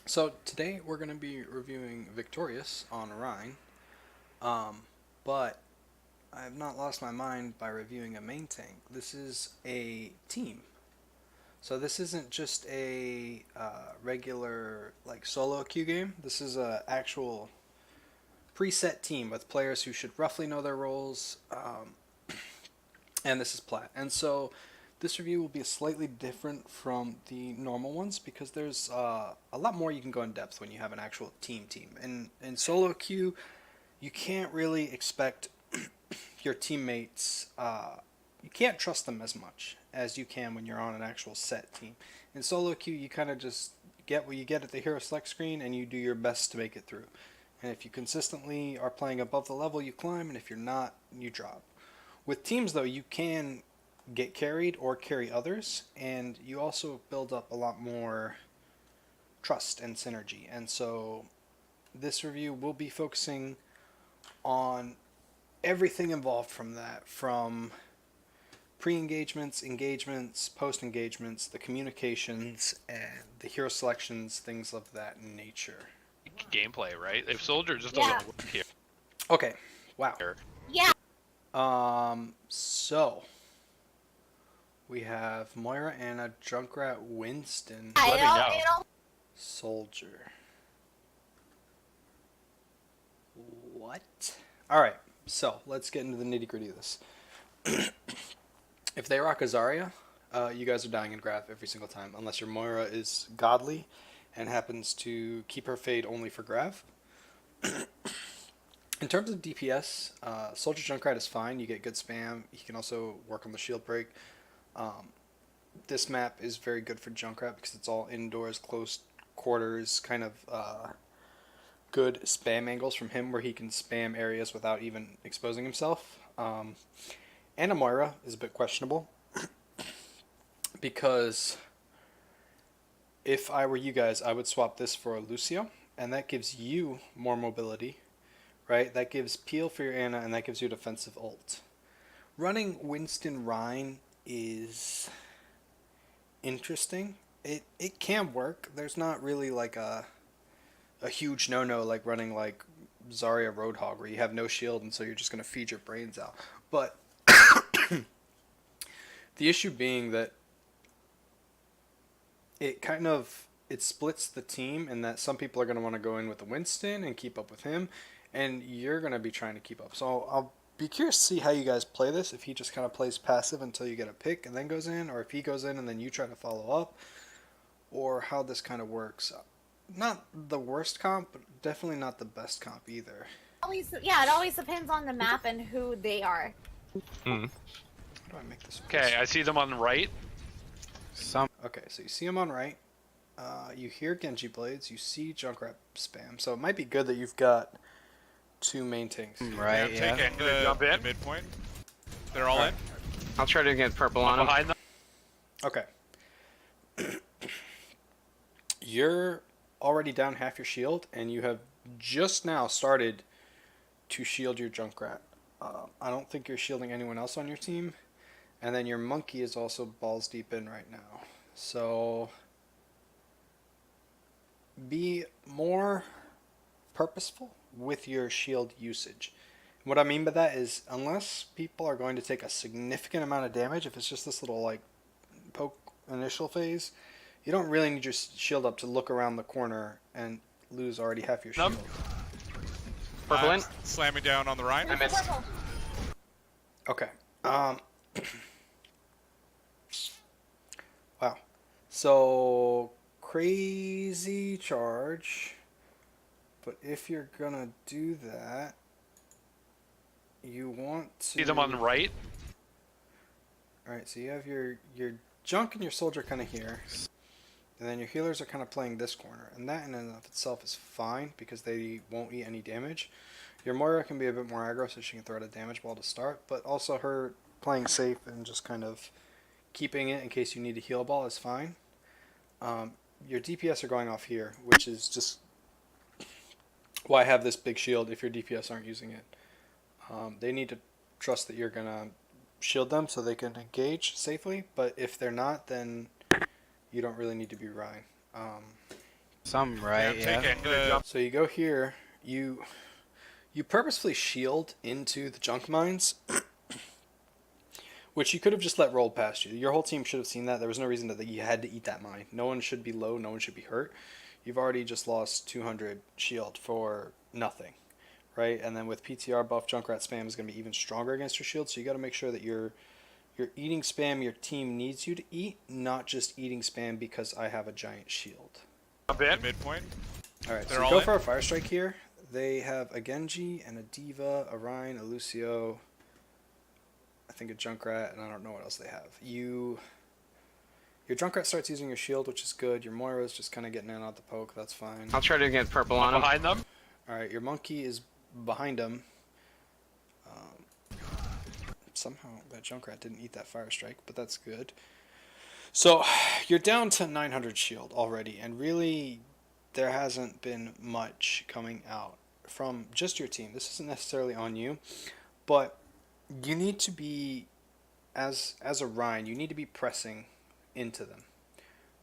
So today we're going to be reviewing Victorious on Rein, um, but I have not lost my mind by reviewing a main tank. This is a team. So this isn't just a regular like solo queue game. This is a actual preset team with players who should roughly know their roles, and this is Plat. And so this review will be slightly different from the normal ones because there's a lot more you can go in depth when you have an actual team. In solo queue, you can't really expect your teammates. You can't trust them as much as you can when you're on an actual set team. In solo queue, you kind of just get what you get at the hero select screen, and you do your best to make it through. And if you consistently are playing above the level, you climb, and if you're not, you drop. With teams, though, you can get carried or carry others, and you also build up a lot more trust and synergy. And so, this review will be focusing on everything involved from that, from pre-engagements, engagements, post-engagements, the communications, and the hero selections, things of that nature. Gameplay, right? If Soldier just Yeah. doesn't work here. Okay, wow. Yeah. So we have Moira, Anna, Junkrat, Winston, I Let me don't, know. you know, Soldier. What? Alright, so let's get into the nitty gritty of this. If they rock a Zarya, you guys are dying in Graph every single time, unless your Moira is godly and happens to keep her fade only for Grav. In terms of DPS, Soldier Junkrat is fine. You get good spam. He can also work on the shield break. This map is very good for Junkrat because it's all indoors, close quarters, kind of good spam angles from him where he can spam areas without even exposing himself. And Moira is a bit questionable because if I were you guys, I would swap this for a Lucio, and that gives you more mobility, right? That gives peel for your Anna, and that gives you a defensive ult. Running Winston Rein is interesting. It can work. There's not really like a huge no like running like Zarya Roadhog where you have no shield and so you're just gonna feed your brains out. But the issue being that it splits the team in that some people are gonna want to go in with the Winston and keep up with him, and you're gonna be trying to keep up. So I'll be curious to see how you guys play this. If he just kind of plays passive until you get a pick and then goes in, or if he goes in and then you try to follow up, or how this kind of works. Not the worst comp, but definitely not the best comp either. it always depends on the map and who they are. How do I make this? Okay, I see them on the right. Okay, so you see him on right. You hear Genji Blades. You see Junkrat spam. So it might be good that you've got two main tanks. Right, yeah. Okay, gonna jump in. Midpoint. They're all Right. in. I'll try to get purple on him. Behind them. Okay. You're already down half your shield, and you have just now started to shield your Junkrat. I don't think you're shielding anyone else on your team. And then your monkey is also balls deep in right now. So be more purposeful with your shield usage. What I mean by that is unless people are going to take a significant amount of damage, if it's just this little like poke initial phase, you don't really need your shield up to look around the corner and lose already half your shield. Purple in. Slamming down on the Rein. I missed. Okay. Wow. So crazy charge. But if you're gonna do that, you want to See them on the right. Alright, so you have your junk and your soldier kind of here. And then your healers are kind of playing this corner. And that in and of itself is fine because they won't eat any damage. Your Moira can be a bit more aggro so she can throw out a damage ball to start. But also her playing safe and just kind of keeping it in case you need a heal ball is fine. Your DPS are going off here, which is just why I have this big shield if your DPS aren't using it. They need to trust that you're going to shield them so they can engage safely. But if they're not, then you don't really need to be Rein. Some right, I'm yeah. taking the So you go here, you purposefully shield into the junk mines, which you could have just let roll past you. Your whole team should have seen that. There was no reason that you had to eat that mine. No one should be low, no one should be hurt. You've already just lost 200 shield for nothing, right? And then with PTR buff, Junkrat spam is going to be even stronger against your shield, so you got to make sure that you're eating spam your team needs you to eat, not just eating spam because I have a giant shield. Jump in. midpoint. Alright, They're so all go in? for a Fire Strike here. They have a Genji and a Diva, a Rein, a Lucio, I think a Junkrat, and I don't know what else they have. Your Junkrat starts using your shield, which is good. Your Moira's just kind of getting in out the poke, that's fine. I'll try to get purple on him. Behind them. Alright, your Monkey is behind him. Somehow that Junkrat didn't eat that Fire Strike, but that's good. So, you're down to 900 shield already, and really, there hasn't been much coming out from just your team. This isn't necessarily on you, but you need to be, as a Rein, you need to be pressing into them,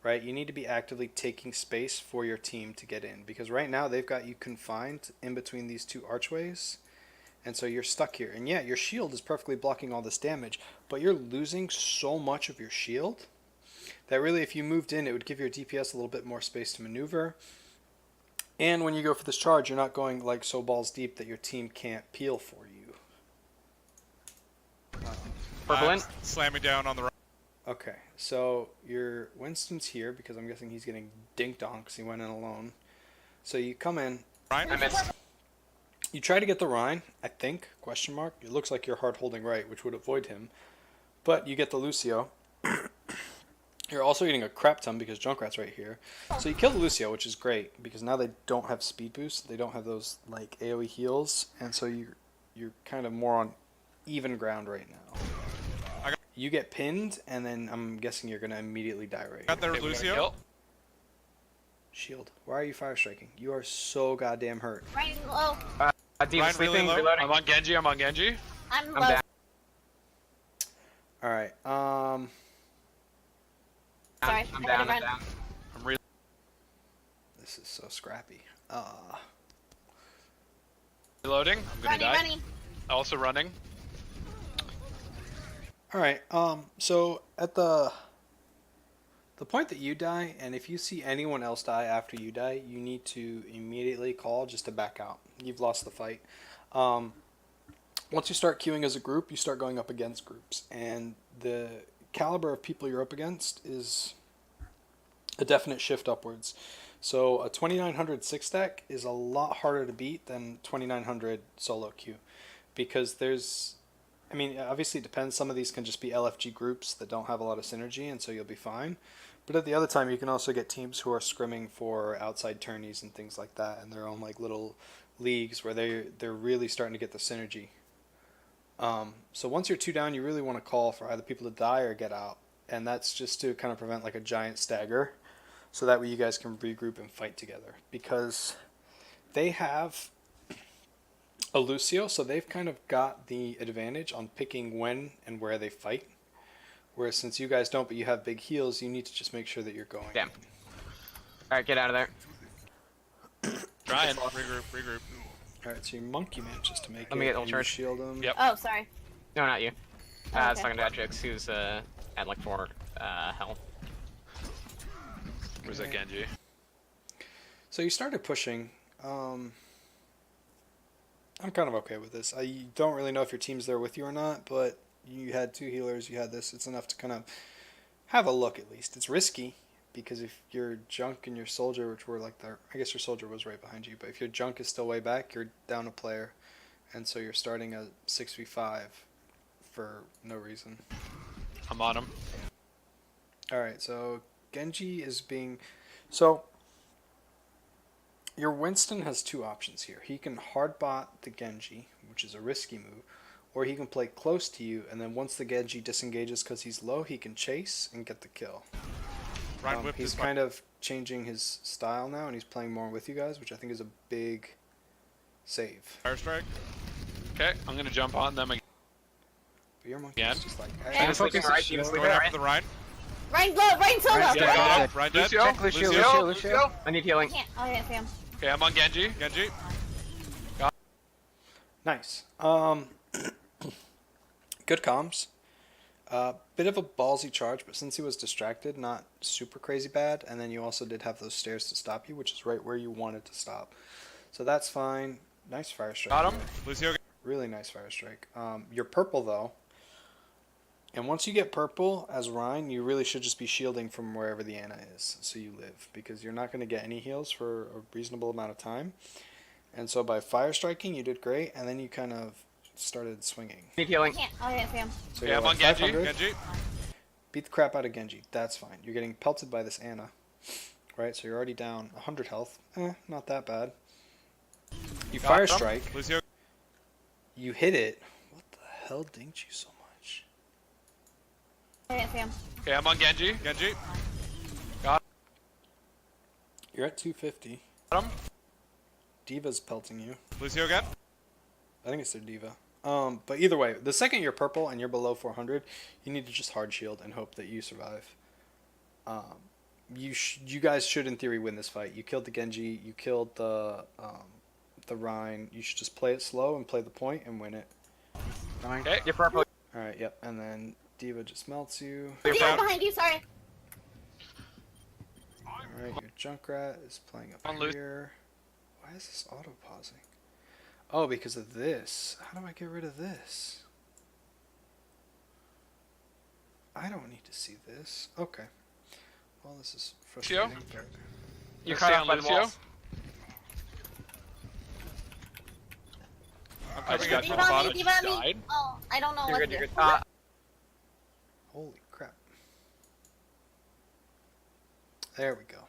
right? You need to be actively taking space for your team to get in, because right now they've got you confined in between these two archways, and so you're stuck here. And yeah, your shield is perfectly blocking all this damage, but you're losing so much of your shield that really if you moved in, it would give your DPS a little bit more space to maneuver. And when you go for this charge, you're not going like so balls deep that your team can't peel for you. Purple in. Slamming down on the right. Okay, so your Winston's here because I'm guessing he's getting dinked on because he went in alone. So you come in, Ryan? I missed. you try to get the Rein, I think, question mark. It looks like you're hard holding right, which would avoid him. But you get the Lucio. You're also eating a crap ton because Junkrat's right here. So you kill the Lucio, which is great because now they don't have speed boost. They don't have those like AoE heals, and so you're kind of more on even ground right now. You get pinned, and then I'm guessing you're gonna immediately die right Got here. their Okay, we gotta Lucio. kill. Shield. Why are you fire striking? You are so goddamn hurt. Right low. Diva Ryan, sleeping, really low? reloading. I'm on Genji. I'm on Genji. I'm I'm low. down. All right. Sorry, I'm I down, had to I'm run. down. I'm really. This is so scrappy. Reloading. I'm gonna die. Running. Also running. All right. So at the point that you die, and if you see anyone else die after you die, you need to immediately call just to back out. You've lost the fight. Once you start queuing as a group, you start going up against groups, and the caliber of people you're up against is a definite shift upwards. So a 2900 6 stack is a lot harder to beat than 2900 solo queue, because there's, I mean, obviously it depends. Some of these can just be LFG groups that don't have a lot of synergy, and so you'll be fine. But at the other time, you can also get teams who are scrimming for outside tourneys and things like that, and their own like little leagues where they're really starting to get the synergy. So once you're 2 down, you really want to call for either people to die or get out, and that's just to kind of prevent like a giant stagger, so that way you guys can regroup and fight together, because they have a Lucio, so they've kind of got the advantage on picking when and where they fight. Whereas since you guys don't, but you have big heals, you need to just make sure that you're going. Damn. Alright, get out of there. Trying. Regroup. Alright, so your monkey manages to make Let me it. get ult and you charge. shield him. Yep. Oh, sorry. No, not you. Oh, I was okay. talking to Adrix, who's at like 4 health. Where's that Genji? So you started pushing. I'm kind of okay with this. I don't really know if your team's there with you or not, but you had 2 healers, you had this. It's enough to kind of have a look at least. It's risky, because if your junk and your soldier, which were like there, I guess your soldier was right behind you, but if your junk is still way back, you're down a player, and so you're starting a 6v5 for no reason. I'm on him. Alright, so Genji is being... So, your Winston has 2 options here. He can hardbot the Genji, which is a risky move, or he can play close to you, and then once the Genji disengages because he's low, he can chase and get the kill. Ryan whipped He's his kind of changing his style now, and he's playing more with you guys, which I think is a big save. fire strike. Okay, I'm gonna jump on them again. But your monkey Again? is just like... Yeah. Diva sleeping right, Diva sleeping Going right. after the Ryan. Rein low, Rein solo. Rein's Yeah, dead. got him. Rein dead. Lucio. Check Lucio, Lucio. Lucio, Lucio. I need healing. Can't. Oh yeah, Sam. Okay, I'm on Genji. Genji. Nice. Good comms. Bit of a ballsy charge, but since he was distracted, not super crazy bad. And then you also did have those stairs to stop you, which is right where you wanted to stop. So that's fine. Nice fire strike. Got him. Lucio. Really nice fire strike. You're purple though. And once you get purple as Rein, you really should just be shielding from wherever the Ana is, so you live, because you're not going to get any heals for a reasonable amount of time. And so by fire striking, you did great, and then you kind of started swinging. Need healing. Can't. Oh yeah, Sam. So Yeah, you're I'm like on Genji. 500. Genji. Beat the crap out of Genji. That's fine. You're getting pelted by this Ana, right? So you're already down 100 health. Not that bad. You Got fire him. strike. Lucio. You hit it. What the hell dinged you so much? Oh yeah, Sam. Okay, I'm on Genji. Genji. You're at 250. Got him. Diva's pelting you. Lucio again. I think it's their diva. But either way, the second you're purple and you're below 400, you need to just hard shield and hope that you survive. You guys should, in theory, win this fight. You killed the Genji. You killed the Rein. You should just play it slow and play the point and win it. Okay. You're purple. All right. Yep. And then Diva just melts you. You're Diva down. behind you. Sorry. All right. Your Junkrat is playing up On Lu- here. Why is this auto pausing? Oh, because of this. How do I get rid of this? I don't need to see this. Okay. Well, this is Lucio? frustrating. But... You're Let's caught stay off on by the Lucio. walls. I'm I coming just got in Diva from the on bottom. me. Diva on me. Died. Oh, I don't know You're what good, to you're do. good. Holy crap. There we go.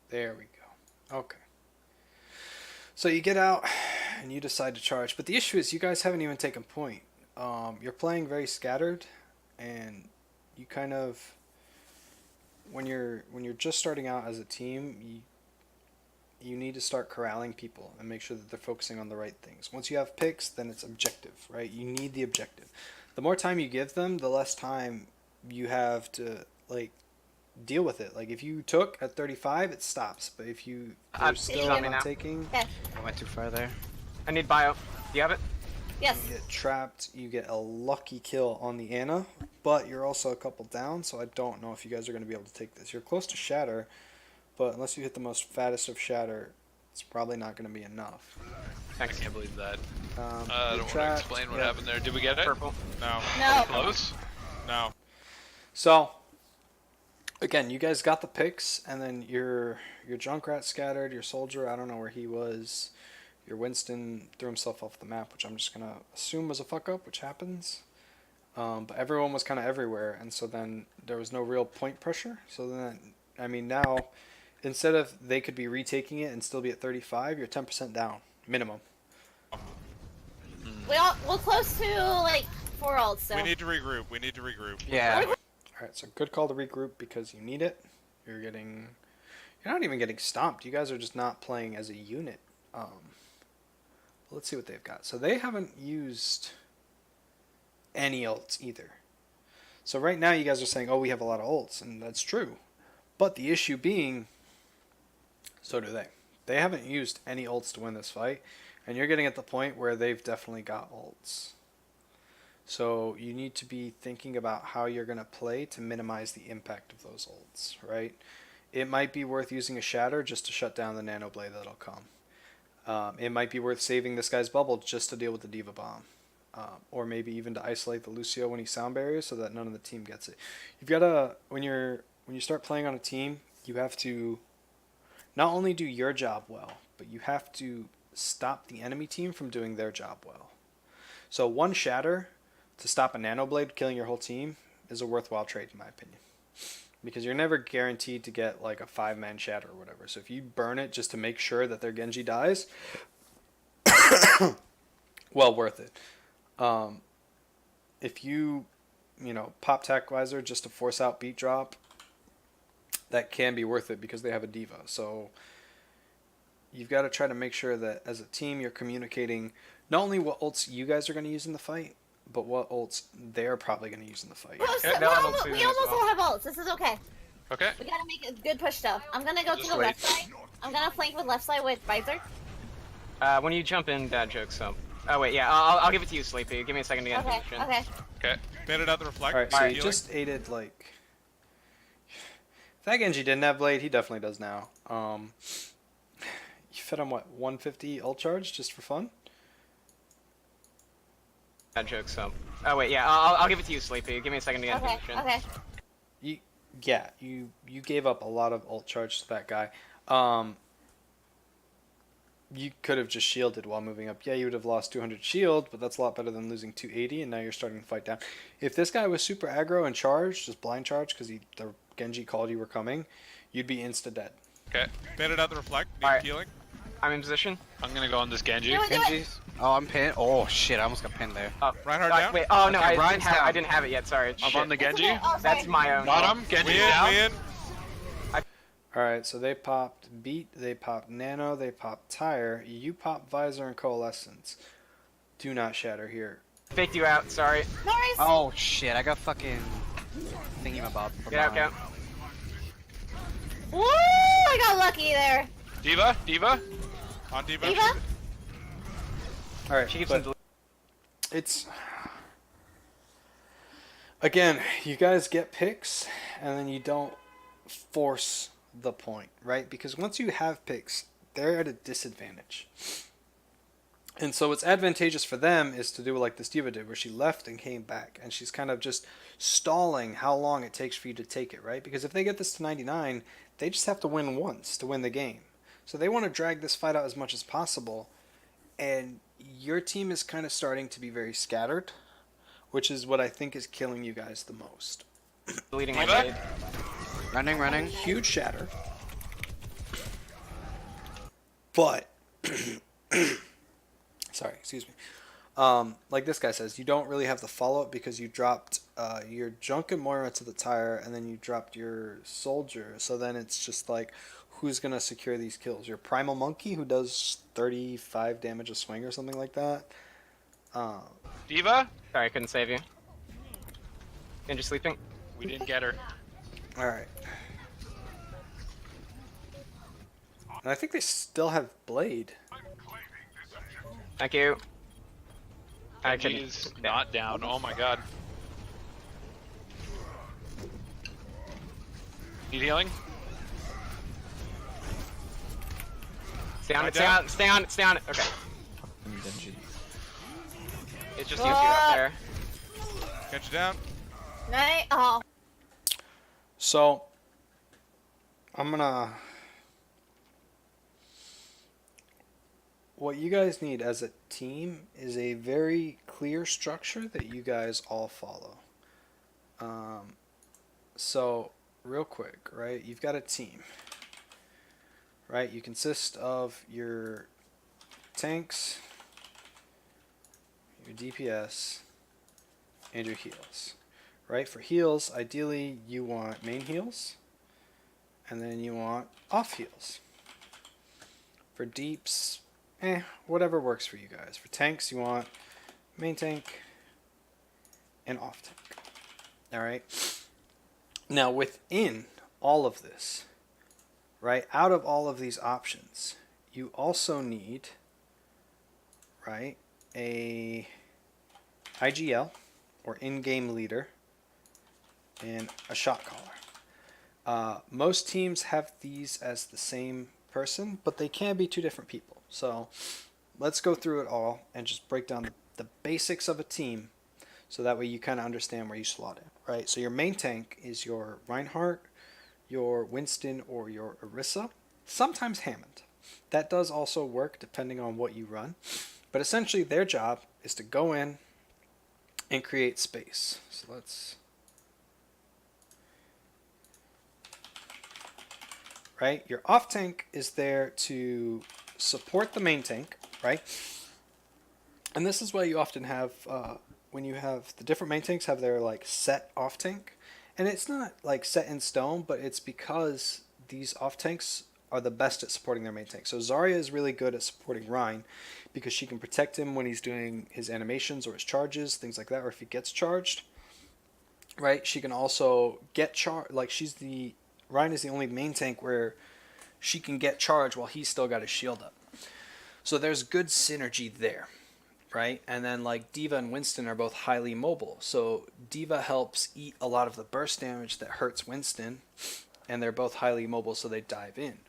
There we go. Okay. So you get out and you decide to charge. But the issue is you guys haven't even taken point. You're playing very scattered, and you kind of, when you're just starting out as a team, you need to start corralling people and make sure that they're focusing on the right things. Once you have picks, then it's objective, right? You need the objective. The more time you give them, the less time you have to deal with it. Like if you took at 35, it stops. But if you're I'm still shot me not now. taking, Okay. I went too far there. I need bio. Do you have it? Yes. you get trapped. You get a lucky kill on the Ana, but you're also a couple down. So I don't know if you guys are going to be able to take this. You're close to Shatter, but unless you hit the most fattest of Shatter, it's probably not going to be enough. I can't believe that. You're I don't want to trapped. explain what Yeah. happened there. Did we get it? Purple. No. No. Close. No. So, again, you guys got the picks, and then your Junkrat scattered, your Soldier, I don't know where he was, your Winston threw himself off the map, which I'm just going to assume was a fuck-up, which happens. But everyone was kind of everywhere, and so then there was no real point pressure. So then, I mean, now, instead of they could be retaking it and still be at 35, you're 10% down, minimum. We're close to like 4 ults still. We need to regroup. We need to regroup. Yeah. Alright, so good call to regroup because you need it. You're not even getting stomped. You guys are just not playing as a unit. Let's see what they've got. So they haven't used any ults either. So right now you guys are saying, oh, we have a lot of ults, and that's true. But the issue being, so do they. They haven't used any ults to win this fight, and you're getting at the point where they've definitely got ults. So you need to be thinking about how you're going to play to minimize the impact of those ults, right? It might be worth using a Shatter just to shut down the Nano Blade that'll come. It might be worth saving this guy's bubble just to deal with the Diva Bomb. Or maybe even to isolate the Lucio when he sound barriers so that none of the team gets it. You've got to, when you start playing on a team, you have to not only do your job well, but you have to stop the enemy team from doing their job well. So one Shatter to stop a Nano Blade killing your whole team is a worthwhile trade in my opinion. Because you're never guaranteed to get like a 5-man Shatter or whatever. So if you burn it just to make sure that their Genji dies, well worth it. If you pop Tac Visor just to force out beat drop, that can be worth it because they have a diva. So you've got to try to make sure that as a team you're communicating not only what ults you guys are going to use in the fight, but what ults they're probably going to use in the fight. they'll have ult soon We as almost well. all have ults. This is okay. Okay. We gotta make a good push though. I'm gonna go to Just the wait. left side. I'm gonna flank with left side with Visor. When you jump in, dad jokes. So. Oh wait, yeah. I'll give it to you, Sleepy. Give me a second to get in Okay, position. okay. Okay. Baited out the reflect. Alright, so Alright. you just aided, like... If that Genji didn't have Blade, he definitely does now. You fed him, what, 150 ult charge just for fun? Dad jokes. So. Oh wait, yeah. I'll give it to you, Sleepy. Give me a second to get in Okay, position. okay. You gave up a lot of ult charge to that guy. You could have just shielded while moving up. Yeah, you would have lost 200 shield, but that's a lot better than losing 280, and now you're starting to fight down. If this guy was super aggro and charged, just blind charge, because the Genji called you were coming, you'd be insta-dead. Okay. Baited out the reflect. Need Alright. healing. I'm in position. I'm gonna go on this Genji. Do it, do it. Genji's. Oh, I'm pinned. Oh shit, I almost got pinned there. Reinhardt down. Wait. Oh no, Okay, I didn't Rein's have. down. I didn't have it yet. Sorry. I'm Shit. on the It's Genji. okay. Oh, That's sorry. my own. Got him. Genji's We in. down. We in. Alright, so they popped Beat, they popped Nano, they popped Tire, you pop Visor and Coalescence. Do not shatter here. Faked you out. Sorry. No worries. Oh shit, I got fucking thingy-mabob. from Get out. Get out. behind. Woo! I got lucky there. D.Va. On D.Va. Eva? Alright, She keeps but on. it's... Again, you guys get picks, and then you don't force the point, right? Because once you have picks, they're at a disadvantage. And so what's advantageous for them is to do like this D.Va did, where she left and came back, and she's kind of just stalling how long it takes for you to take it, right? Because if they get this to 99, they just have to win once to win the game. So they want to drag this fight out as much as possible, and your team is kind of starting to be very scattered, which is what I think is killing you guys the most. Deleting my D.Va? blade. Running. Huge shatter. But, sorry, excuse me. Like this guy says, you don't really have the follow-up because you dropped your Junk and Moira to the Tire, and then you dropped your Soldier. So then it's just like, who's going to secure these kills? Your Primal Monkey, who does 35 damage a swing or something like that? D.Va. Sorry, I couldn't save you. Genji sleeping. We didn't get her. Alright. And I think they still have Blade. Thank you. I Genji couldn't. is not down. Oh my god. Need healing? Stay on it. Stay down. on it. Stay on it. Stay on it. Okay. Genji. It's just you two up there. Get you down. Night. Oh. So, I'm gonna... What you guys need as a team is a very clear structure that you guys all follow. So, real quick, right? You've got a team, right? You consist of your tanks, your DPS, and your heals. Right? For heals, ideally you want main heals, and then you want off heals. For deeps, whatever works for you guys. For tanks, you want main tank and off tank. Alright? Now within all of this, right, out of all of these options, you also need, right, a IGL, or in-game leader, and a shot caller. Most teams have these as the same person, but they can be two different people. So let's go through it all and just break down the basics of a team, so that way you kind of understand where you slot in, right? So your main tank is your Reinhardt, your Winston, or your Orisa, sometimes Hammond. That does also work depending on what you run, but essentially their job is to go in and create space. So let's... Right? Your off tank is there to support the main tank, right? And this is why you often have, when you have the different main tanks have their like set off tank. And it's not like set in stone, but it's because these off tanks are the best at supporting their main tank. So Zarya is really good at supporting Rein because she can protect him when he's doing his animations or his charges, things like that, or if he gets charged. Right? She can also get charged. Like Rein is the only main tank where she can get charged while he's still got his shield up. So there's good synergy there, right? And then like D.Va and Winston are both highly mobile. So D.Va helps eat a lot of the burst damage that hurts Winston, and they're both highly mobile, so they dive in.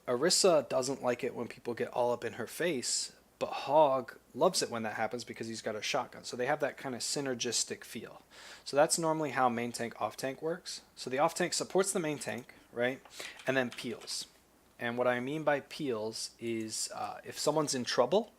Orisa doesn't like it when people get all up in her face, but Hog loves it when that happens because he's got a shotgun. So they have that kind of synergistic feel. So that's normally how main tank off tank works. So the off tank supports the main tank, right? And then peels. And what I mean by peels is if someone's in trouble,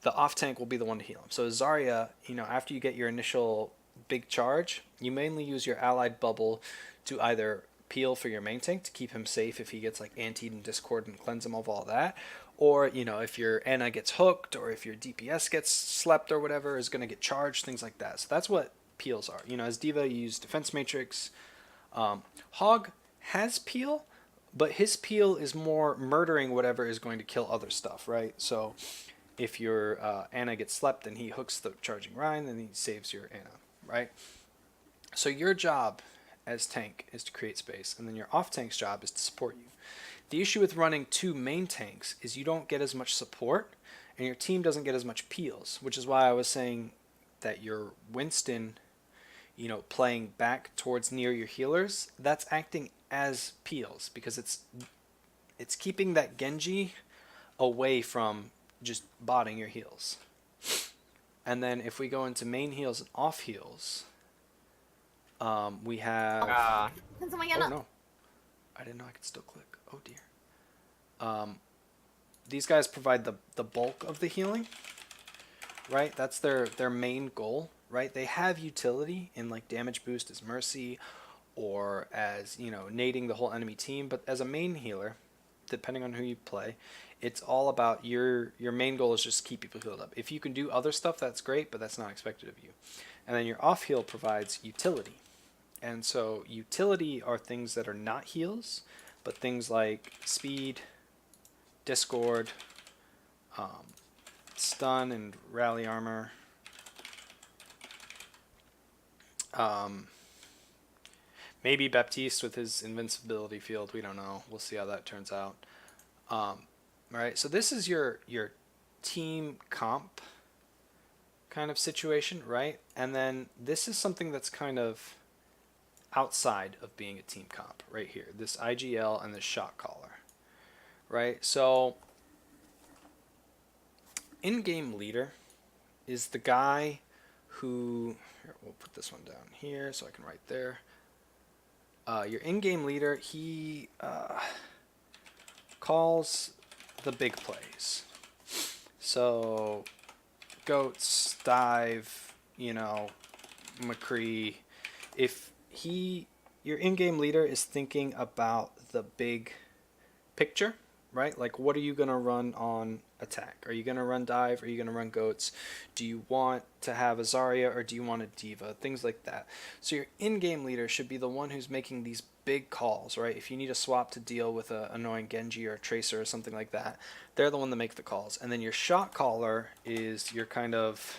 the off tank will be the one to heal him. So Zarya, after you get your initial big charge, you mainly use your allied bubble to either peel for your main tank to keep him safe if he gets like antied and discord and cleanse him of all that, or if your Ana gets hooked or if your DPS gets slept or whatever is going to get charged, things like that. So that's what peels are. As D.Va, you use defense matrix. Hog has peel, but his peel is more murdering whatever is going to kill other stuff, right? So if your Ana gets slept and he hooks the charging Rein, then he saves your Ana, right? So your job as tank is to create space, and then your off tank's job is to support you. The issue with running two main tanks is you don't get as much support, and your team doesn't get as much peels, which is why I was saying that your Winston, playing back towards near your healers, that's acting as peels because it's keeping that Genji away from just botting your heals. And then if we go into main heals and off heals, we have Can someone oh get up? no, I didn't know I could still click. Oh dear. These guys provide the bulk of the healing, right? That's their main goal, right? They have utility in like damage boost as mercy or as, nading the whole enemy team, but as a main healer, depending on who you play, it's all about your main goal is just keep people healed up. If you can do other stuff, that's great, but that's not expected of you. And then your off heal provides utility. And so utility are things that are not heals, but things like speed, discord, stun and rally armor, maybe Baptiste with his invincibility field. We don't know. We'll see how that turns out. Right. So this is your team comp kind of situation, right? And then this is something that's kind of outside of being a team comp right here. This IGL and this shot caller, right? So in-game leader is the guy who, here, we'll put this one down here so I can write there. Your in-game leader, he calls the big plays. So goats, dive, McCree. If your in-game leader is thinking about the big picture, right? Like, what are you going to run on attack? Are you going to run dive? Are you going to run goats? Do you want to have a Zarya or do you want a D.Va? Things like that. So your in-game leader should be the one who's making these big calls, right? If you need a swap to deal with an annoying Genji or a Tracer or something like that, they're the one that make the calls. And then your shot caller is your kind of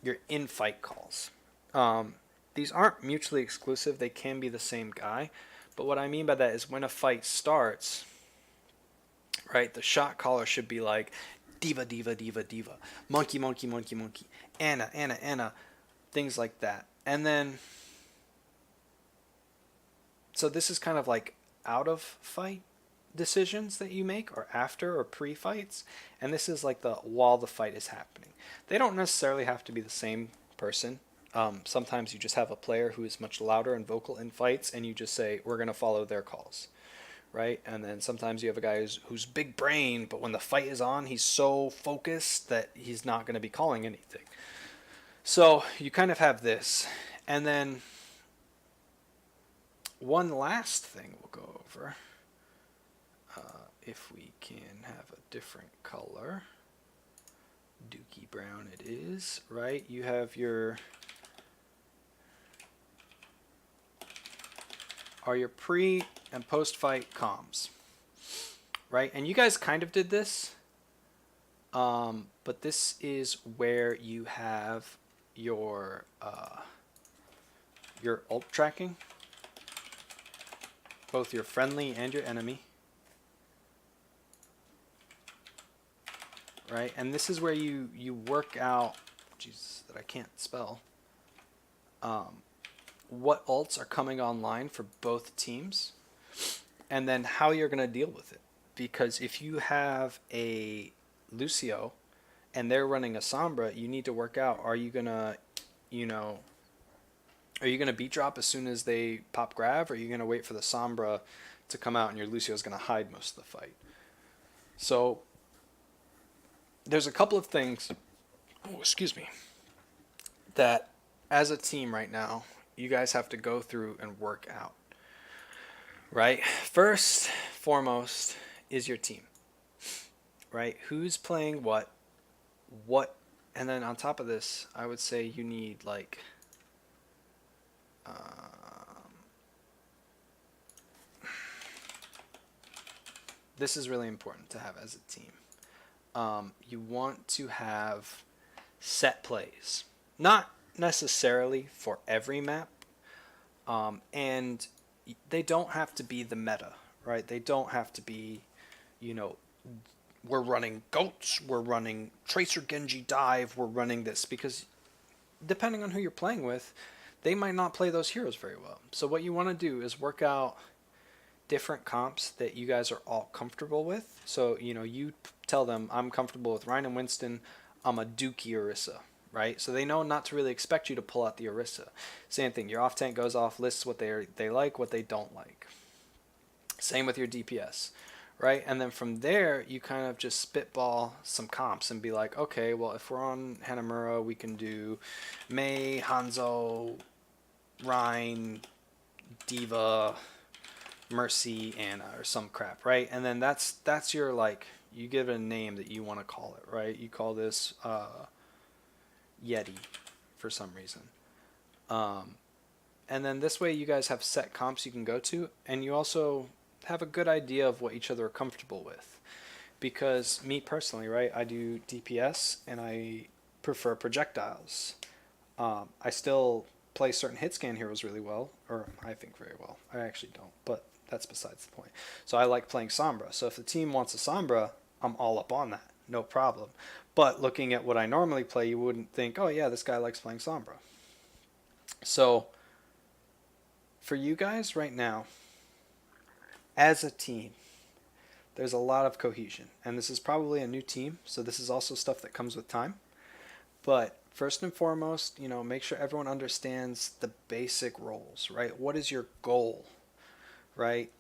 your in-fight calls. These aren't mutually exclusive. They can be the same guy. But what I mean by that is when a fight starts, right, the shot caller should be like, D.Va, D.Va, D.Va, D.Va, monkey, monkey, monkey, monkey, Ana, Ana, Ana, things like that. And then, so this is kind of like out of fight decisions that you make, or after or pre-fights. And this is like the while the fight is happening. They don't necessarily have to be the same person. Sometimes you just have a player who is much louder and vocal in fights, and you just say, we're going to follow their calls, right? And then sometimes you have a guy who's big brain, but when the fight is on, he's so focused that he's not going to be calling anything. So you kind of have this. And then one last thing we'll go over, if we can have a different color. Dookie brown it is, right? You have your are your pre and post fight comms, right? And you guys kind of did this, but this is where you have your ult tracking, both your friendly and your enemy, right? And this is where you work out, Jesus, that I can't spell, what ults are coming online for both teams, and then how you're going to deal with it. Because if you have a Lucio and they're running a Sombra, you need to work out, are you going to, are you going to beat drop as soon as they pop grab, or are you going to wait for the Sombra to come out and your Lucio is going to hide most of the fight? So there's a couple of things, that as a team right now, you guys have to go through and work out, right? First, foremost is your team, right? Who's playing what, and then on top of this, I would say you need like, this is really important to have as a team. You want to have set plays, not necessarily for every map, and they don't have to be the meta, right? They don't have to be, we're running goats, we're running Tracer Genji dive, we're running this, because depending on who you're playing with, they might not play those heroes very well. So what you want to do is work out different comps that you guys are all comfortable with. So, you tell them, I'm comfortable with Rein and Winston, I'm a Dookie Orisa, right? So they know not to really expect you to pull out the Orisa. Same thing, your off tank goes off, lists what they like, what they don't like. Same with your DPS, right? And then from there, you kind of just spitball some comps and be like, okay, well, if we're on Hanamura, we can do Mei, Hanzo, Rein, Diva, Mercy, Anna, or some crap, right? And then that's your, like, you give it a name that you want to call it, right? You call this Yeti for some reason. And then this way you guys have set comps you can go to, and you also have a good idea of what each other are comfortable with. Because me personally, right, I do DPS and I prefer projectiles. I still play certain hit scan heroes really well, or I think very well. I actually don't, but that's besides the point. So I like playing Sombra. So if the team wants a Sombra, I'm all up on that, no problem. But looking at what I normally play, you wouldn't think, oh yeah, this guy likes playing Sombra. So for you guys right now, as a team, there's a lot of cohesion. And this is probably a new team, so this is also stuff that comes with time. But first and foremost, make sure everyone understands the basic roles, right? What is your goal, right?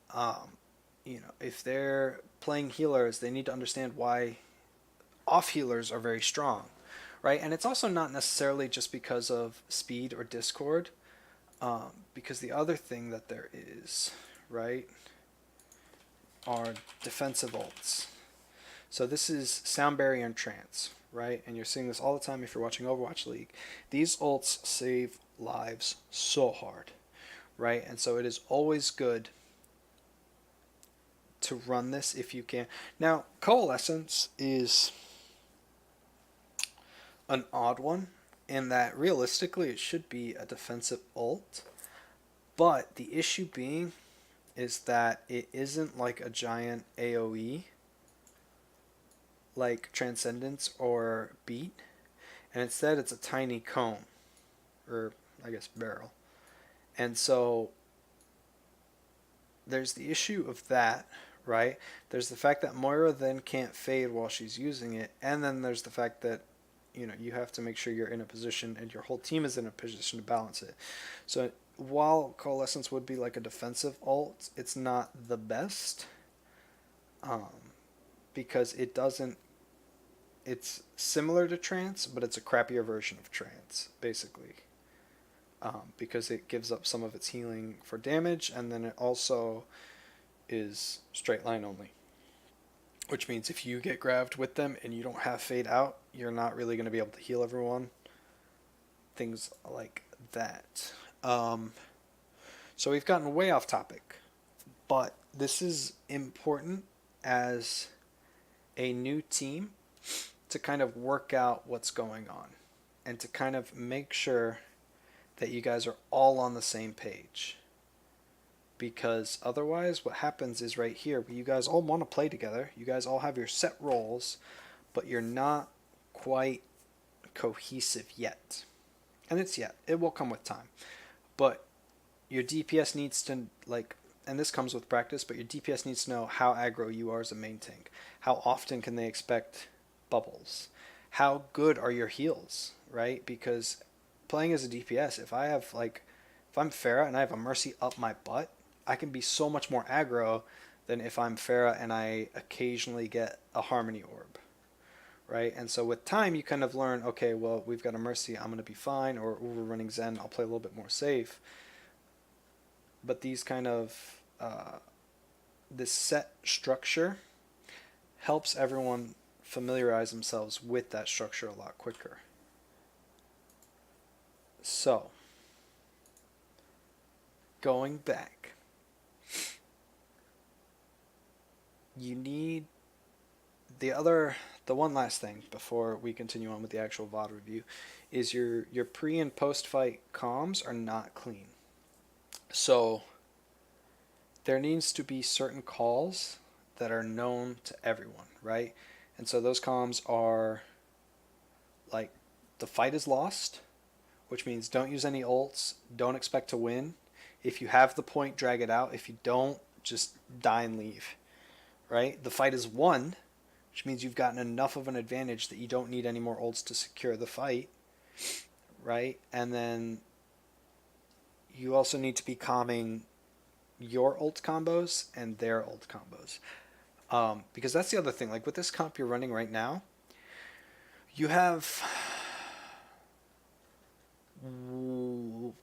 If they're playing healers, they need to understand why off healers are very strong, right? And it's also not necessarily just because of speed or discord, because the other thing that there is, right, are defensive ults. So this is Sound Barrier and Trance, right? And you're seeing this all the time if you're watching Overwatch League. These ults save lives so hard, right? And so it is always good to run this if you can. Now, Coalescence is an odd one in that realistically it should be a defensive ult, but the issue being is that it isn't like a giant AoE like Transcendence or Beat, and instead it's a tiny cone, or I guess barrel. And so there's the issue of that, right? There's the fact that Moira then can't fade while she's using it, and then there's the fact that you have to make sure you're in a position and your whole team is in a position to balance it. So while Coalescence would be like a defensive ult, it's not the best, because it's similar to Trance, but it's a crappier version of Trance, basically, because it gives up some of its healing for damage, and then it also is straight line only, which means if you get grabbed with them and you don't have fade out, you're not really going to be able to heal everyone, things like that. So we've gotten way off topic, but this is important as a new team to kind of work out what's going on and to kind of make sure that you guys are all on the same page. Because otherwise what happens is right here, you guys all want to play together, you guys all have your set roles, but you're not quite cohesive yet. And it will come with time. But your DPS needs to, like, and this comes with practice, but your DPS needs to know how aggro you are as a main tank. How often can they expect bubbles? How good are your heals, right? Because playing as a DPS, if I'm Pharah and I have a Mercy up my butt, I can be so much more aggro than if I'm Pharah and I occasionally get a Harmony Orb, right? And so with time, you kind of learn, okay, well, we've got a Mercy, I'm going to be fine, or we're running Zen, I'll play a little bit more safe. But these kind of, this set structure helps everyone familiarize themselves with that structure a lot quicker. So, going back, you need the one last thing before we continue on with the actual VOD review is your pre and post fight comms are not clean. So there needs to be certain calls that are known to everyone, right? And so those comms are like, the fight is lost, which means don't use any ults, don't expect to win. If you have the point, drag it out. If you don't, just die and leave, right? The fight is won, which means you've gotten enough of an advantage that you don't need any more ults to secure the fight, right? And then you also need to be calming your ult combos and their ult combos. Because that's the other thing. Like with this comp you're running right now, you have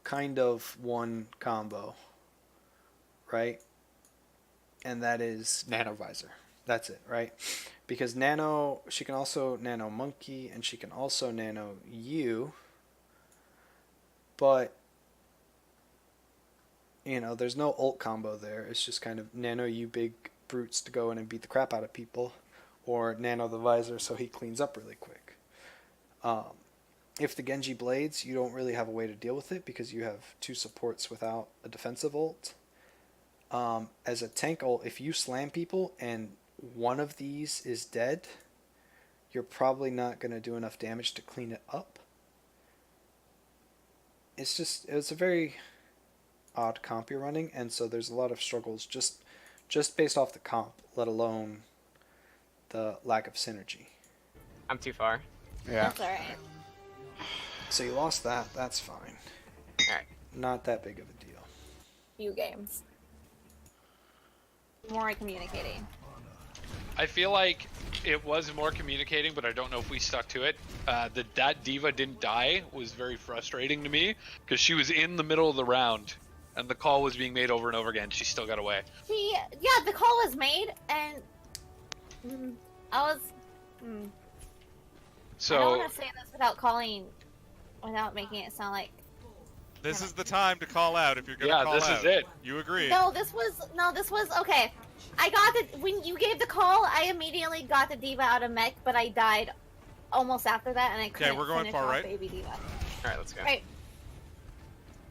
kind of one combo, right? And that is Nano Visor. That's it, right? Because Nano, she can also Nano Monkey, and she can also Nano you. But, you know, there's no ult combo there. It's just kind of Nano you big brutes to go in and beat the crap out of people, or Nano the Visor so he cleans up really quick. If the Genji blades, you don't really have a way to deal with it because you have two supports without a defensive ult. As a tank ult, if you slam people and one of these is dead, you're probably not going to do enough damage to clean it up. It's a very odd comp you're running, and so there's a lot of struggles just based off the comp, let alone the lack of synergy. I'm too far. Yeah. That's alright. So you lost that, that's fine. Alright. Not that big of a deal. Few games. More communicating. I feel like it was more communicating, but I don't know if we stuck to it. That diva didn't die was very frustrating to me because she was in the middle of the round and the call was being made over and over again. She still got away. The call was made, and I was. I don't So want to say this without making it sound like. This is the time to call out if you're gonna call out. this is it. You agree? No, this was okay. I got when you gave the call, I immediately got the diva out of mech, but I died almost after that, and I couldn't we're going finish far off right. baby diva. Alright, let's go. Right.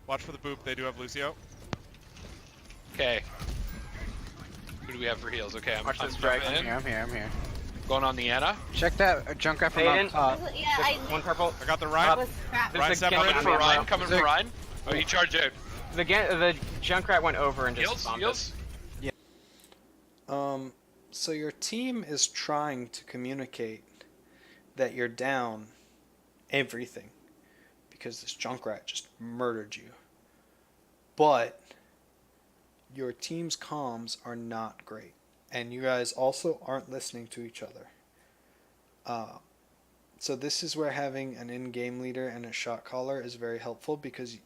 Watch for the boop. They do have Lucio. Okay. Who do we have for heals? Okay, I'm Watch this jumping drag. in. I'm here. Going on the Ana. Check that Junkrat from Aiden. up top. Yeah, I One purple. I got the that Rein. was crap. There's Ryan a separate. Coming Genji for on the Rein. left. Coming for Rein. Oh, you charge out. The Junkrat went over and just Heals. bombed Heals. us. So your team is trying to communicate that you're down everything because this Junkrat just murdered you. But your team's comms are not great, and you guys also aren't listening to each other. So this is where having an in-game leader and a shot caller is very helpful because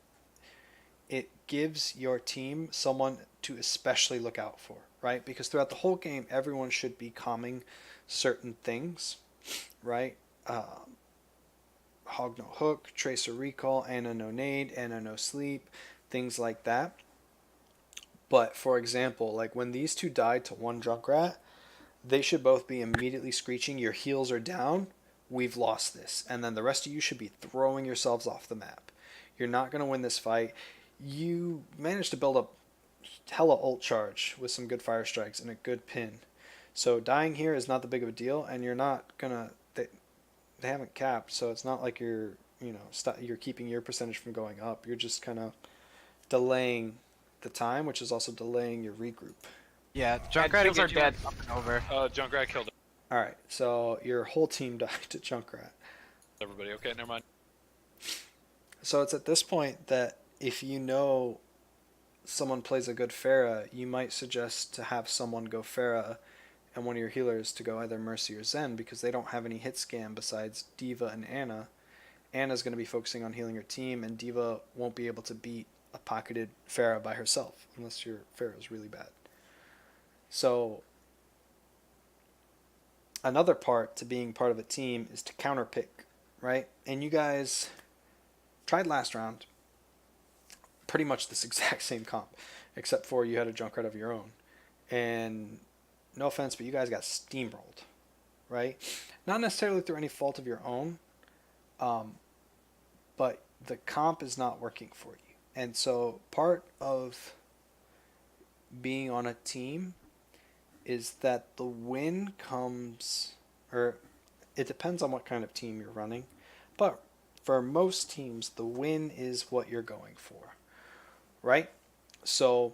it gives your team someone to especially look out for, right? Because throughout the whole game, everyone should be calming certain things, right? Hog no hook, tracer recall, Ana no nade, Ana no sleep, things like that. But for example, like when these two died to one Junkrat, they should both be immediately screeching, your heels are down, we've lost this. And then the rest of you should be throwing yourselves off the map. You're not going to win this fight. You managed to build up hella ult charge with some good fire strikes and a good pin. So dying here is not the big of a deal, and you're not going to... They haven't capped, so it's not like you're, you're keeping your percentage from going up. You're just kind of delaying the time, which is also delaying your regroup. Yeah, Junkrat Junkrat heals are are dead. over. Junkrat killed All right, so your whole team died to Junkrat. everybody. Okay, never mind. So it's at this point that if you know someone plays a good Pharah, you might suggest to have someone go Pharah and one of your healers to go either Mercy or Zen, because they don't have any hit scan besides D.Va and Ana. Ana's going to be focusing on healing her team, and D.Va won't be able to beat a pocketed Pharah by herself unless your Pharah is really bad. So another part to being part of a team is to counterpick, right? And you guys tried last round pretty much this exact same comp, except for you had a Junkrat of your own. And no offense, but you guys got steamrolled, right? Not necessarily through any fault of your own, but the comp is not working for you. And so part of being on a team is that the win comes, or it depends on what kind of team you're running, but for most teams, the win is what you're going for, right? So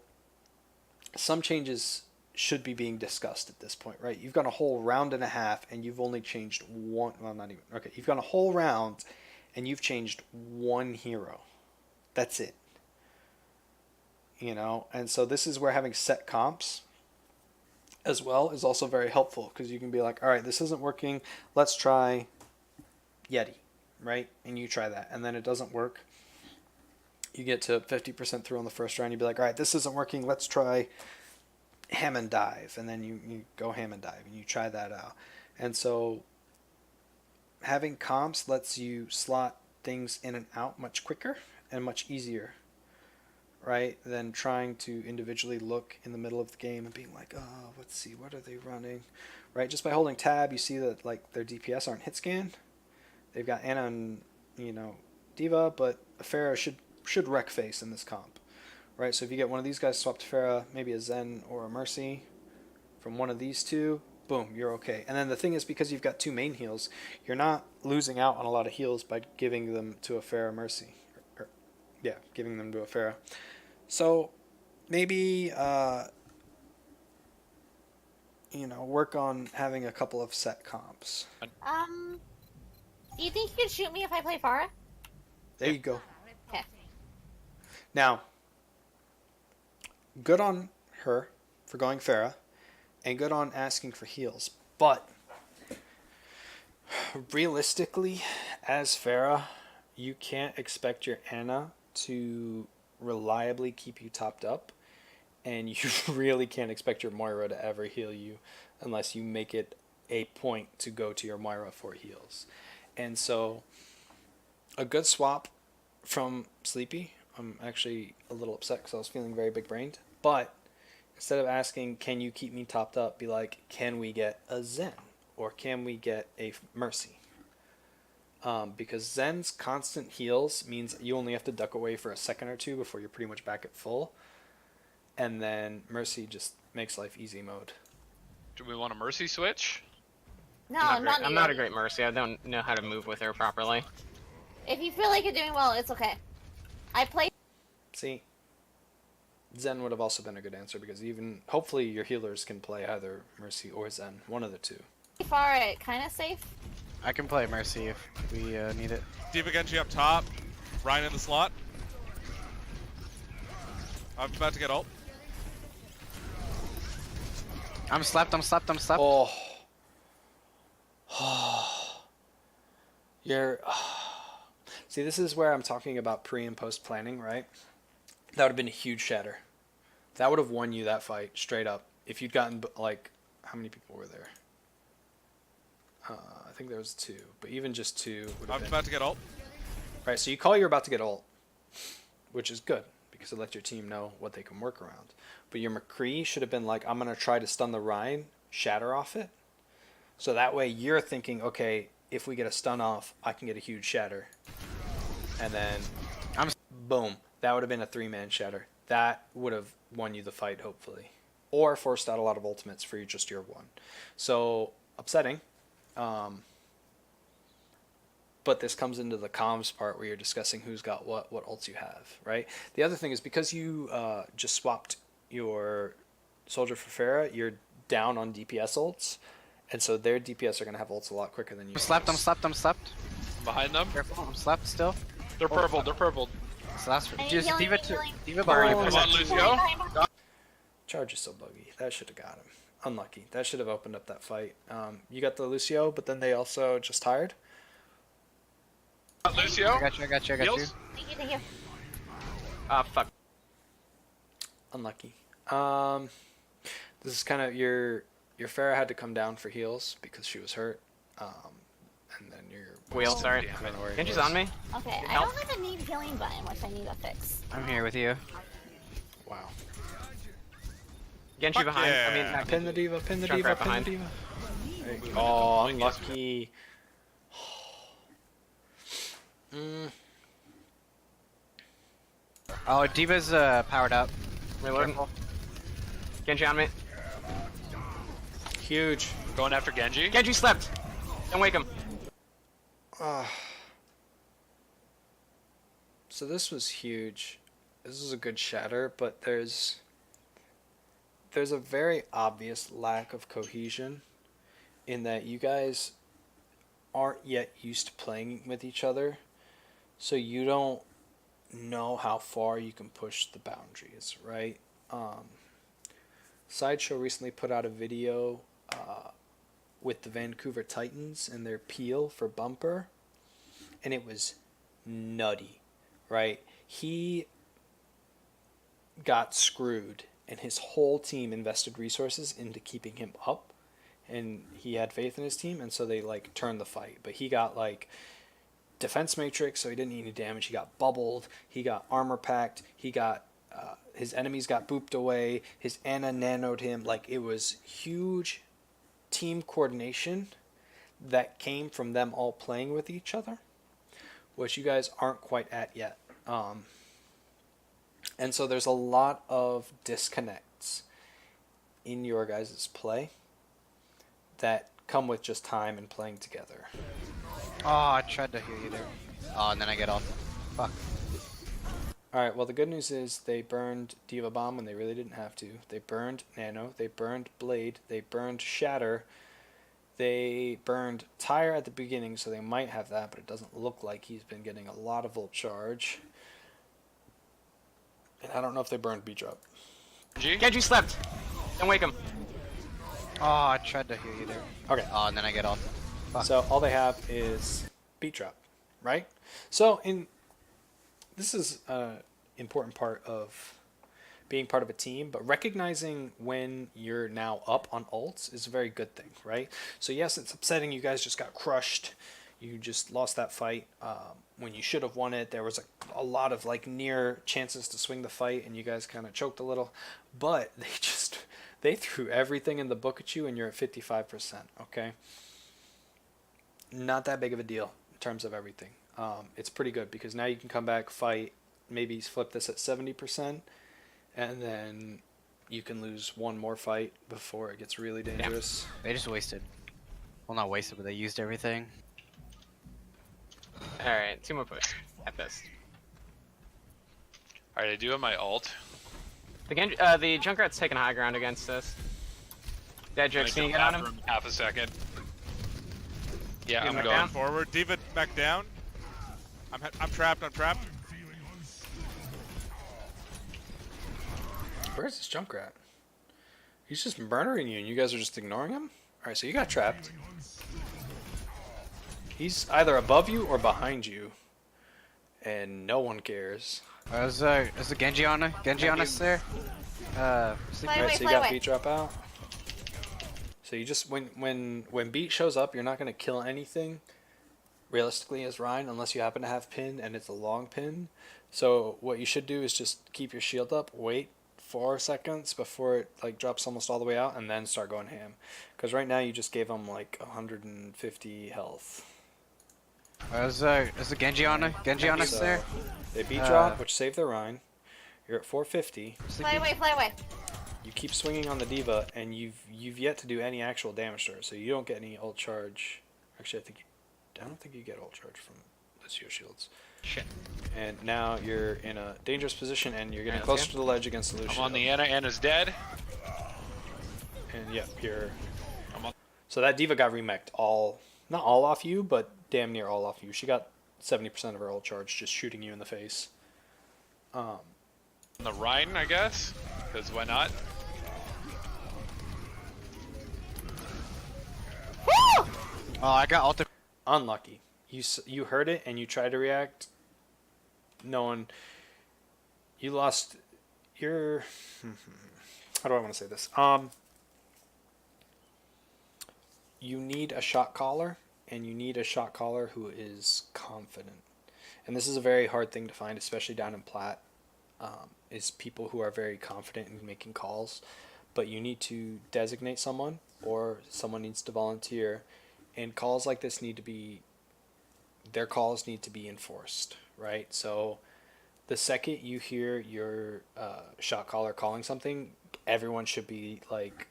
some changes should be being discussed at this point, right? You've got a whole round and a half and you've only changed one, well, not even, okay, you've got a whole round and you've changed one hero. That's it. And so this is where having set comps as well is also very helpful, because you can be like, all right, this isn't working, let's try Yeti, right? And you try that, and then it doesn't work. You get to 50% through on the first round, you'd be like, all right, this isn't working, let's try ham and dive, and then you go ham and dive, and you try that out. And so having comps lets you slot things in and out much quicker and much easier, right, than trying to individually look in the middle of the game and being like, oh, let's see, what are they running, right? Just by holding tab, you see that like their DPS aren't hit scan. They've got Ana and D.Va, but a Pharah should wreck face in this comp, right? So if you get one of these guys swapped to Pharah, maybe a Zen or a Mercy from one of these two, boom, you're okay. And then the thing is, because you've got two main heals, you're not losing out on a lot of heals by giving them to a Pharah Mercy. Giving them to a Pharah. So maybe work on having a couple of set comps. Do you think you could shoot me if I play Pharah? There you go. Okay. Now, good on her for going Pharah, and good on asking for heals. But realistically, as Pharah, you can't expect your Ana to reliably keep you topped up, and you really can't expect your Moira to ever heal you unless you make it a point to go to your Moira for heals. And so a good swap from Sleepy, I'm actually a little upset because I was feeling very big brained, but instead of asking, can you keep me topped up, be like, can we get a Zen or can we get a Mercy? Because Zen's constant heals means you only have to duck away for a second or two before you're pretty much back at full. And then Mercy just makes life easy mode. Do we want a Mercy switch? No, I'm not not a great Mercy. I don't know how to move with her properly. If you feel like you're doing well, it's okay. I play See, Zen would have also been a good answer, because even hopefully your healers can play either Mercy or Zen, one of the two. Pharah kind of safe. I can play Mercy if we need it. D.Va Genji up top. Rein in the slot. I'm about to get ult. I'm slapped. Oh. You're... See, this is where I'm talking about pre and post planning, right? That would have been a huge shatter. That would have won you that fight, straight up. If you'd gotten, like, how many people were there? I think there was 2, but even just 2 would have I'm been... about to get ult. Right, so you call you're about to get ult, which is good, because it lets your team know what they can work around. But your McCree should have been like, I'm going to try to stun the Rein, shatter off it. So that way you're thinking, okay, if we get a stun off, I can get a huge shatter. And then, boom, that would have been a 3-man shatter. That would have won you the fight, hopefully. Or forced out a lot of ultimates for just your one. So, upsetting. But this comes into the comms part where you're discussing who's got what ults you have, right? The other thing is because you just swapped your Soldier for Pharah, you're down on DPS ults. And so their DPS are going to have ults a lot quicker than you. I'm slapped. Behind them. Careful, I'm slapped still. They're purple. They're purple. It's last I need just healing, Diva I need to healing. Diva Where are you? behind. Come on, Lucio. Charge is so buggy. That should have got him. Unlucky. That should have opened up that fight. You got the Lucio, but then they also just tired. Lucio. I got you. Heals. Thank you. Fuck. Unlucky. This is kind of your Pharah had to come down for heals because she was hurt. And then your Wheel, sorry. I don't know where he Genji's was. on me. Okay, I Help. don't have a need healing button, which I need to fix. I'm here with you. Wow. Genji Fuck behind. yeah. I mean, not Pin the diva. Pin the Junkrat diva. Pin behind. the diva. There you go. Oh, unlucky. Oh, Diva's powered up. reloading. Genji on me. Huge. Going after Genji. Genji slept. Don't wake him. So this was huge. This is a good shatter, but there's a very obvious lack of cohesion in that you guys aren't yet used to playing with each other, so you don't know how far you can push the boundaries, right? Sideshow recently put out a video with the Vancouver Titans and their peel for bumper, and it was nutty, right? He got screwed, and his whole team invested resources into keeping him up, and he had faith in his team, and so they like turned the fight. But he got like defense matrix, so he didn't need any damage. He got bubbled, he got armor packed, he got his enemies got booped away, his Ana nanoed him. Like, it was huge team coordination that came from them all playing with each other, which you guys aren't quite at yet. And so there's a lot of disconnects in your guys' play that come with just time and playing together. Oh, I tried to heal you there. Oh, and then I get off. Fuck. Alright, well, the good news is they burned Diva Bomb when they really didn't have to. They burned Nano, they burned Blade, they burned Shatter, they burned Tire at the beginning, so they might have that, but it doesn't look like he's been getting a lot of Volt Charge. And I don't know if they burned B-Drop. Genji slept. Don't wake him. Oh, I tried to heal you there. Okay. Oh, and then I get off. Fuck. So all they have is beat drop, right? So this is an important part of being part of a team, but recognizing when you're now up on ults is a very good thing, right? So yes, it's upsetting. You guys just got crushed. You just lost that fight when you should have won it. There was a lot of like near chances to swing the fight, and you guys kind of choked a little. But they threw everything in the book at you, and you're at 55%. Okay. Not that big of a deal in terms of everything. It's pretty good because now you can come back, fight, maybe flip this at 70%, and then you can lose one more fight before it gets really dangerous. They just wasted. Well, not wasted, but they used everything. Alright, 2 more push. At best. Alright, I do have my ult. The Junkrat's taking high ground against us. Dead Jerks, can you get on him? Half a second. Yeah, Get I'm back going. down. Forward. Diva back down. I'm trapped. I'm trapped. Where's this Junkrat? He's just murdering you, and you guys are just ignoring him? Alright, so you got trapped. He's either above you or behind you, and no one cares. Is the Genji on us there? Fly Alright, away, so you fly got away. beat drop out. So you just when beat shows up, you're not gonna kill anything realistically as Rein unless you happen to have pin and it's a long pin. So what you should do is just keep your shield up, wait 4 seconds before it like drops almost all the way out, and then start going ham. Because right now you just gave them like 150 health. Is the Genji on it? Genji on us So there? they beat drop, which saved their Rein. You're at 450. Fly away, fly away. You keep swinging on the diva, and you've yet to do any actual damage to her, so you don't get any ult charge. Actually, I don't think you get ult charge from the Geo shields. Shit. And now you're in a dangerous position, and you're getting Yeah, closer okay. to the ledge against the Lucio. I'm on the Anna. Anna's dead. And yep, you're. I'm on. So that diva got remeched not all off you, but damn near all off you. She got 70% of her ult charge just shooting you in the face. The Rein, I guess, because why not? Woo! Oh, I got ulti. Unlucky. You heard it and you tried to react. No one. You lost your. How do I want to say this? You need a shot caller, and you need a shot caller who is confident. And this is a very hard thing to find, especially down in Plat. Is people who are very confident in making calls, but you need to designate someone, or someone needs to volunteer, and calls like this their calls need to be enforced, right? So the second you hear your shot caller calling something, everyone should be like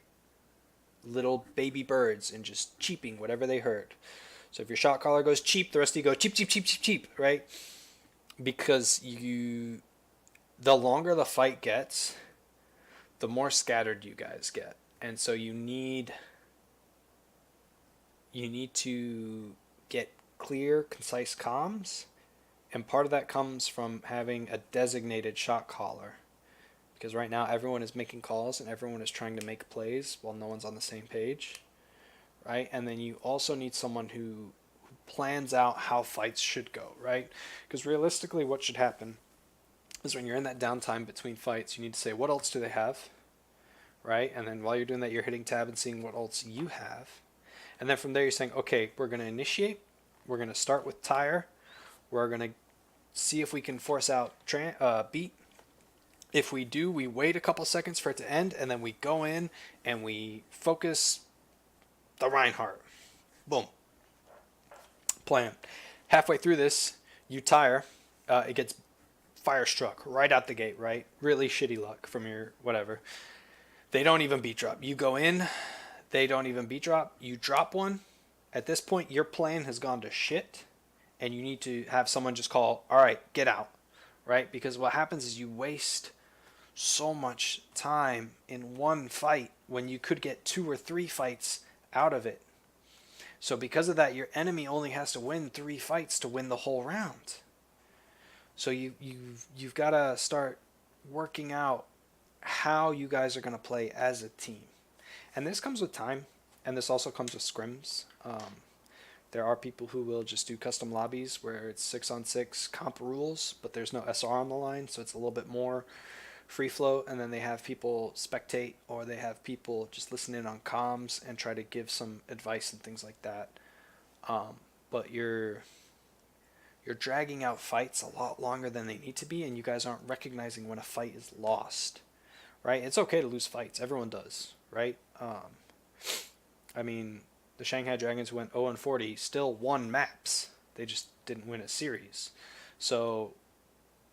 little baby birds and just cheeping whatever they heard. So if your shot caller goes cheep, the rest of you go cheep, cheep, cheep, cheep, cheep, right? Because the longer the fight gets, the more scattered you guys get. And so you need to get clear, concise comms, and part of that comes from having a designated shot caller. Because right now everyone is making calls and everyone is trying to make plays while no one's on the same page, right? And then you also need someone who plans out how fights should go, right? Because realistically what should happen is when you're in that downtime between fights, you need to say, what ults do they have, right? And then while you're doing that, you're hitting tab and seeing what ults you have. And then from there, you're saying, okay, we're going to initiate. We're going to start with tire. We're going to see if we can force out beat. If we do, we wait a couple seconds for it to end, and then we go in and we focus the Reinhardt. Boom. Plan. Halfway through this, you tire. It gets fire struck right out the gate, right? Really shitty luck from your whatever. They don't even beat drop. You go in, they don't even beat drop. You drop one. At this point, your plan has gone to shit, and you need to have someone just call, all right, get out, right? Because what happens is you waste so much time in one fight when you could get 2 or 3 fights out of it. So because of that, your enemy only has to win 3 fights to win the whole round. So you've got to start working out how you guys are going to play as a team. And this comes with time, and this also comes with scrims. There are people who will just do custom lobbies where it's 6-on-6 comp rules, but there's no SR on the line, so it's a little bit more free flow. And then they have people spectate, or they have people just listen in on comms and try to give some advice and things like that. But you're dragging out fights a lot longer than they need to be, and you guys aren't recognizing when a fight is lost, right? It's okay to lose fights. Everyone does, right? I mean, the Shanghai Dragons went 0-40, still won maps. They just didn't win a series. So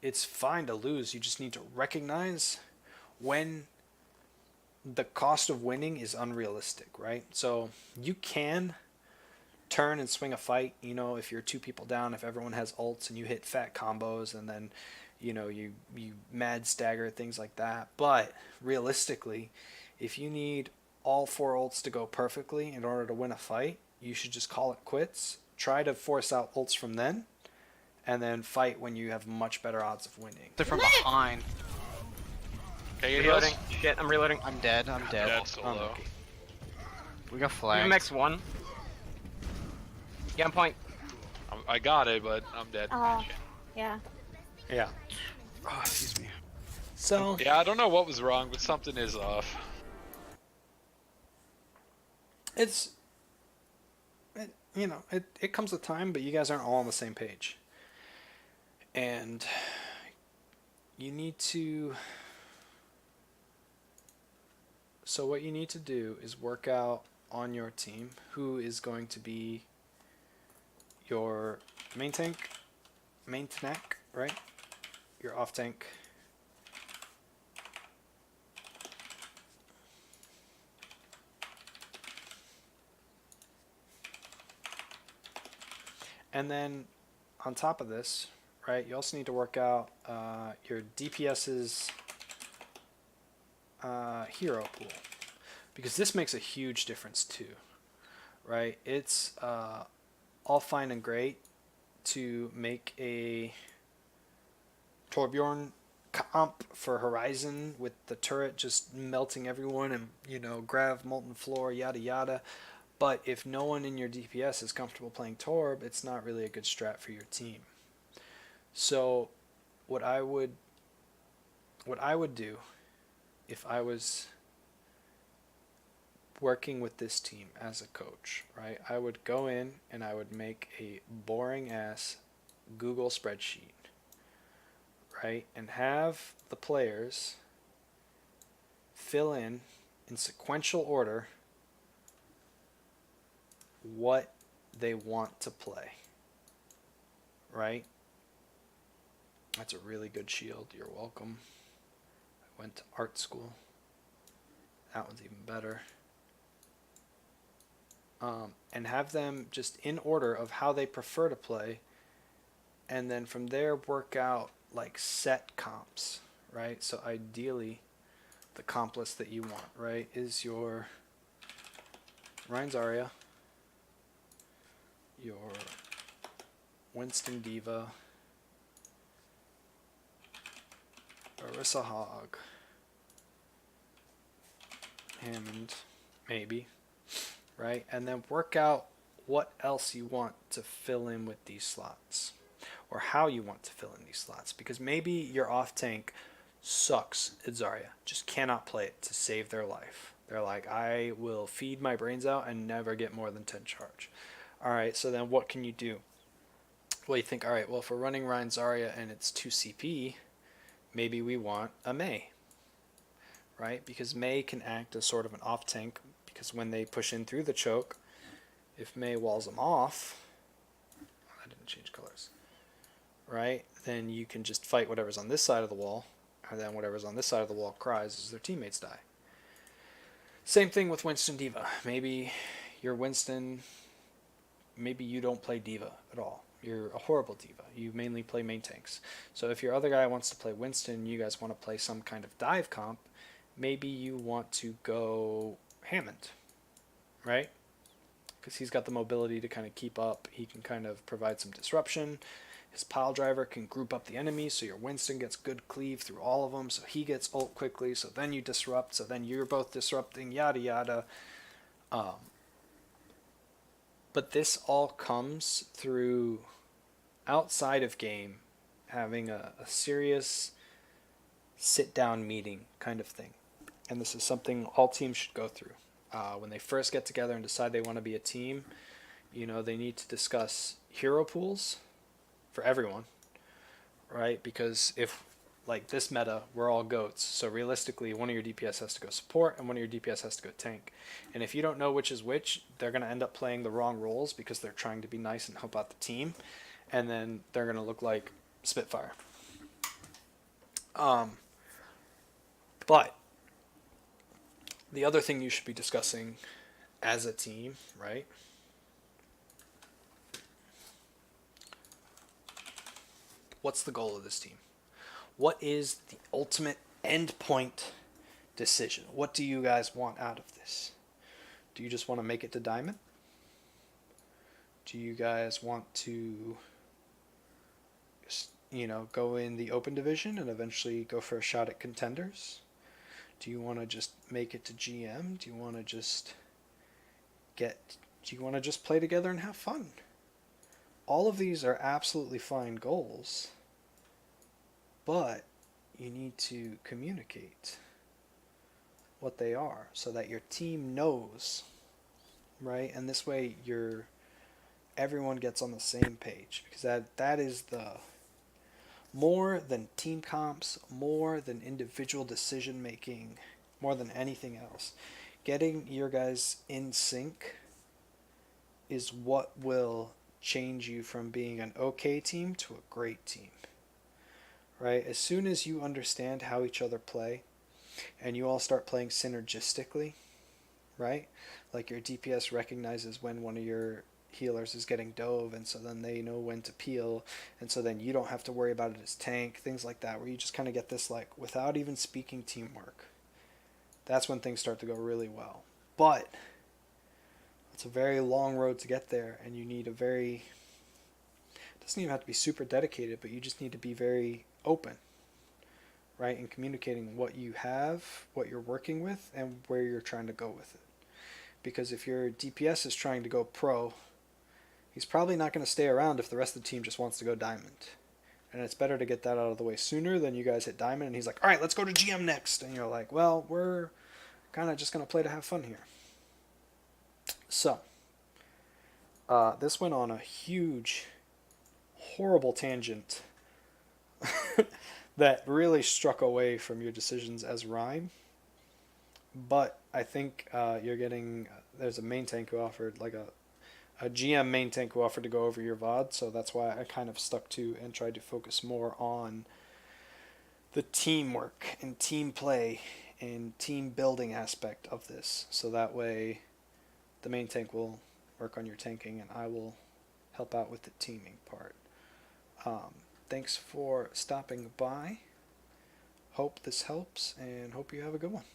it's fine to lose. You just need to recognize when the cost of winning is unrealistic, right? So you can turn and swing a fight, if you're 2 people down, if everyone has ults and you hit fat combos, and then you mad stagger, things like that. But realistically, if you need all 4 ults to go perfectly in order to win a fight, you should just call it quits, try to force out ults from then, and then fight when you have much better odds of winning. They're from behind. Okay, you Reloading. Shit, I'm reloading. I'm dead. Dead solo. Unlucky. We got We flagged. max 1. Yeah, on point. I got it, but I'm dead. Oh, yeah. Yeah. Oh, excuse me. So Yeah, I don't know what was wrong, but something is off. it comes with time, but you guys aren't all on the same page. And you need to. So what you need to do is work out on your team who is going to be your main tank, right? Your off tank. And then on top of this, right, you also need to work out your DPS's hero pool. Because this makes a huge difference too, right? It's all fine and great to make a Torbjorn comp for Horizon with the turret just melting everyone and, Grav, Molten Floor, yada yada. But if no one in your DPS is comfortable playing Torb, it's not really a good strat for your team. So what I would do if I was working with this team as a coach, right? I would go in and I would make a boring ass Google spreadsheet, right? And have the players fill in sequential order what they want to play, right? That's a really good shield. You're welcome. I went to art school. That one's even better. And have them just in order of how they prefer to play, and then from there work out like set comps, right? So ideally, the comp list that you want, right, is your Rein Zarya, your Winston Diva, Orisa Hog, Hammond, maybe, right? And then work out what else you want to fill in with these slots, or how you want to fill in these slots, because maybe your off tank sucks at Zarya, just cannot play it to save their life. They're like, I will feed my brains out and never get more than 10 charge. All right, so then what can you do? Well, you think, all right, well, if we're running Rein Zarya and it's 2 CP, maybe we want a Mei, right? Because Mei can act as sort of an off tank, because when they push in through the choke, if Mei walls them off, I didn't change colors, right? Then you can just fight whatever's on this side of the wall, and then whatever's on this side of the wall cries as their teammates die. Same thing with Winston Diva. Maybe your Winston, maybe you don't play Diva at all. You're a horrible Diva. You mainly play main tanks. So if your other guy wants to play Winston, you guys want to play some kind of dive comp, maybe you want to go Hammond, right? Because he's got the mobility to kind of keep up. He can kind of provide some disruption. His pile driver can group up the enemies, so your Winston gets good cleave through all of them, so he gets ult quickly, so then you disrupt, so then you're both disrupting, yada yada. But this all comes through, outside of game, having a serious sit-down meeting kind of thing. And this is something all teams should go through. When they first get together and decide they want to be a team, they need to discuss hero pools for everyone, right? Because if, like this meta, we're all goats, so realistically one of your DPS has to go support and one of your DPS has to go tank. And if you don't know which is which, they're going to end up playing the wrong roles because they're trying to be nice and help out the team, and then they're going to look like Spitfire. But the other thing you should be discussing as a team, right? What's the goal of this team? What is the ultimate endpoint decision? What do you guys want out of this? Do you just want to make it to Diamond? Do you guys want to just, go in the open division and eventually go for a shot at contenders? Do you want to just make it to GM? Do you want to just play together and have fun? All of these are absolutely fine goals, but you need to communicate what they are so that your team knows, right? And this way everyone gets on the same page, because that is more than team comps, more than individual decision making, more than anything else. Getting your guys in sync is what will change you from being an okay team to a great team. Right? As soon as you understand how each other play and you all start playing synergistically, right? Like your DPS recognizes when one of your healers is getting dove, and so then they know when to peel, and so then you don't have to worry about it as tank, things like that, where you just kind of get this, like, without even speaking, teamwork. That's when things start to go really well. But it's a very long road to get there, and you need a very, it doesn't even have to be super dedicated, but you just need to be very open, right, in communicating what you have, what you're working with, and where you're trying to go with it. Because if your DPS is trying to go pro, he's probably not going to stay around if the rest of the team just wants to go diamond. And it's better to get that out of the way sooner than you guys hit diamond and he's like, all right, let's go to GM next. And you're like, well, we're kind of just going to play to have fun here. So, this went on a huge, horrible tangent that really struck away from your decisions as Rein. But I think you're getting, there's a main tank who offered, like a GM main tank who offered to go over your VOD, so that's why I kind of stuck to and tried to focus more on the teamwork and team play and team building aspect of this. So that way the main tank will work on your tanking and I will help out with the teaming part. Thanks for stopping by. Hope this helps and hope you have a good one.